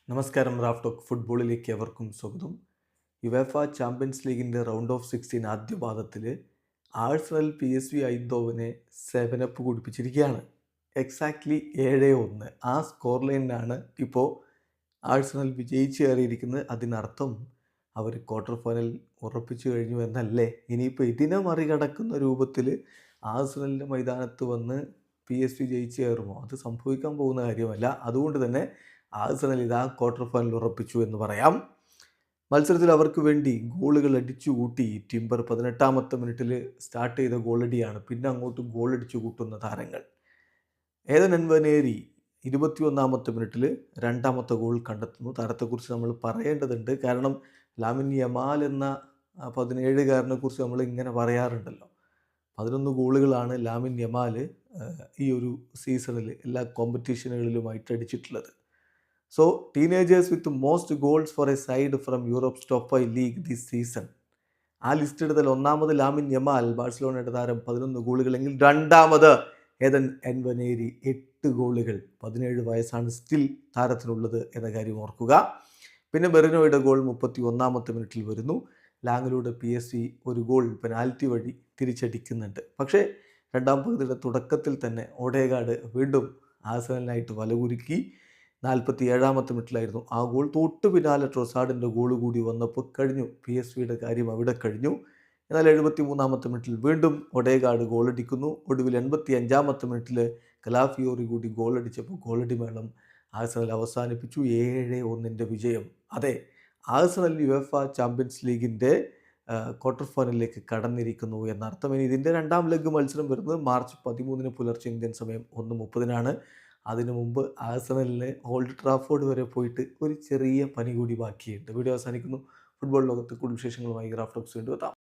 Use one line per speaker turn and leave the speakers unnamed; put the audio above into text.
നമസ്കാരം. Raf talk ഫുട്ബോളിലേക്ക് എവർക്കും സ്വാഗതം. യുവേഫ ചാമ്പ്യൻസ് ലീഗിൻ്റെ റൗണ്ട് ഓഫ് 16 ആദ്യ പാദത്തിൽ ആഴ്സണൽ PSV ഐന്തോവനെ 7-അപ്പ് കുടിപ്പിച്ചിരിക്കുകയാണ്. എക്സാക്ട്ലി 7-1 ആ സ്കോർ ലൈനിലാണ് ഇപ്പോൾ ആഴ്സണൽ വിജയിച്ച് കയറിയിരിക്കുന്നത്. അതിനർത്ഥം അവർ ക്വാർട്ടർ ഫൈനൽ ഉറപ്പിച്ചു കഴിഞ്ഞു എന്നല്ലേ. ഇനിയിപ്പോൾ ഇതിനെ മറികടക്കുന്ന രൂപത്തിൽ ആഴ്സണലിൻ്റെ മൈതാനത്ത് വന്ന് PSV ജയിച്ച് കയറുമോ? അത് സംഭവിക്കാൻ പോകുന്ന കാര്യമല്ല. അതുകൊണ്ട് തന്നെ ആഴ്സണൽ ഇതാ ക്വാർട്ടർ ഫൈനൽ ഉറപ്പിച്ചു എന്ന് പറയാം. മത്സരത്തിൽ അവർക്ക് വേണ്ടി ഗോളുകൾ അടിച്ചു കൂട്ടി ടിംബർ 18-ാമത്തെ മിനിറ്റിൽ സ്റ്റാർട്ട് ചെയ്ത ഗോളടിയാണ്. പിന്നെ അങ്ങോട്ട് ഗോളടിച്ചു കൂട്ടുന്ന താരങ്ങൾ. ഏദൻ എൻവനേരി 21-ാമത്തെ മിനിറ്റിൽ രണ്ടാമത്തെ ഗോൾ കണ്ടെത്തുന്നു. താരത്തെക്കുറിച്ച് നമ്മൾ പറയേണ്ടതുണ്ട്. കാരണം ലാമിൻ യമാൽ എന്ന 17കാരനെ കുറിച്ച് നമ്മൾ ഇങ്ങനെ പറയാറുണ്ടല്ലോ. 11 ഗോളുകളാണ് ലാമിൻ യമാൽ ഈ ഒരു സീസണിൽ എല്ലാ കോമ്പറ്റീഷനുകളിലുമായിട്ട് അടിച്ചിട്ടുള്ളത്. So, teenagers with most goals for a side from Europe's top 5 league this season. ആ ലിസ്റ്റ് എടുത്താൽ ഒന്നാമത് ലാമിൻ യമാൽ, ബാഴ്സലോണയുടെ താരം 11 ഗോളുകളെങ്കിൽ രണ്ടാമത് ഏദൻ എൻവനേരി 8 ഗോളുകൾ. 17 വയസ്സാണ് സ്റ്റിൽ താരത്തിനുള്ളത് എന്ന കാര്യം ഓർക്കുക. പിന്നെ ബെറിനോയുടെ ഗോൾ 31-ാമത്തെ മിനിറ്റിൽ വരുന്നു. ലാങ്ങിലൂടെ PSV ഒരു ഗോൾ പെനാൽറ്റി വഴി തിരിച്ചടിക്കുന്നുണ്ട്. പക്ഷേ രണ്ടാം പകുതിയുടെ തുടക്കത്തിൽ തന്നെ ഓഡേഗാർഡ് വീണ്ടും ആഴ്സണലിനായിട്ട് വലകുരുക്കി. 47-ാമത്തെ മിനിറ്റിലായിരുന്നു ആ ഗോൾ. തൊട്ട് പിന്നാലെ ട്രൊസാർഡിൻ്റെ ഗോൾ കൂടി വന്നപ്പോൾ കഴിഞ്ഞു. PSVയുടെ കാര്യം അവിടെ കഴിഞ്ഞു. എന്നാൽ 73-ാമത്തെ മിനിറ്റിൽ വീണ്ടും ഒഡേഗാർഡ് ഗോളടിക്കുന്നു. ഒടുവിൽ 85-ാമത്തെ മിനിറ്റിൽ കലാഫിയോറി കൂടി ഗോളടിച്ചപ്പോൾ ഗോളടി മേളം ആഴ്സണൽ അവസാനിപ്പിച്ചു. 7-1 വിജയം. അതെ, ആഴ്സണൽ യുവേഫ ചാമ്പ്യൻസ് ലീഗിൻ്റെ ക്വാർട്ടർ ഫൈനലിലേക്ക് കടന്നിരിക്കുന്നു എന്നർത്ഥം. ഇനി ഇതിൻ്റെ രണ്ടാം ലെഗ് മത്സരം വരുന്നത് മാർച്ച് 13 പുലർച്ചെ ഇന്ത്യൻ സമയം 1:30 അതിനു മുമ്പ് ആഴ്സണലിലെ ഓൾഡ് ട്രാഫോർഡ് വരെ പോയിട്ട് ഒരു ചെറിയ പണി കൂടി ബാക്കിയുണ്ട്. വീഡിയോ അവസാനിക്കുന്നു. ഫുട്ബോൾ ലോകത്ത് കൂടുതൽ വിശേഷങ്ങളുമായി റാഫ് ടോക്സ് വീണ്ടും എത്താം.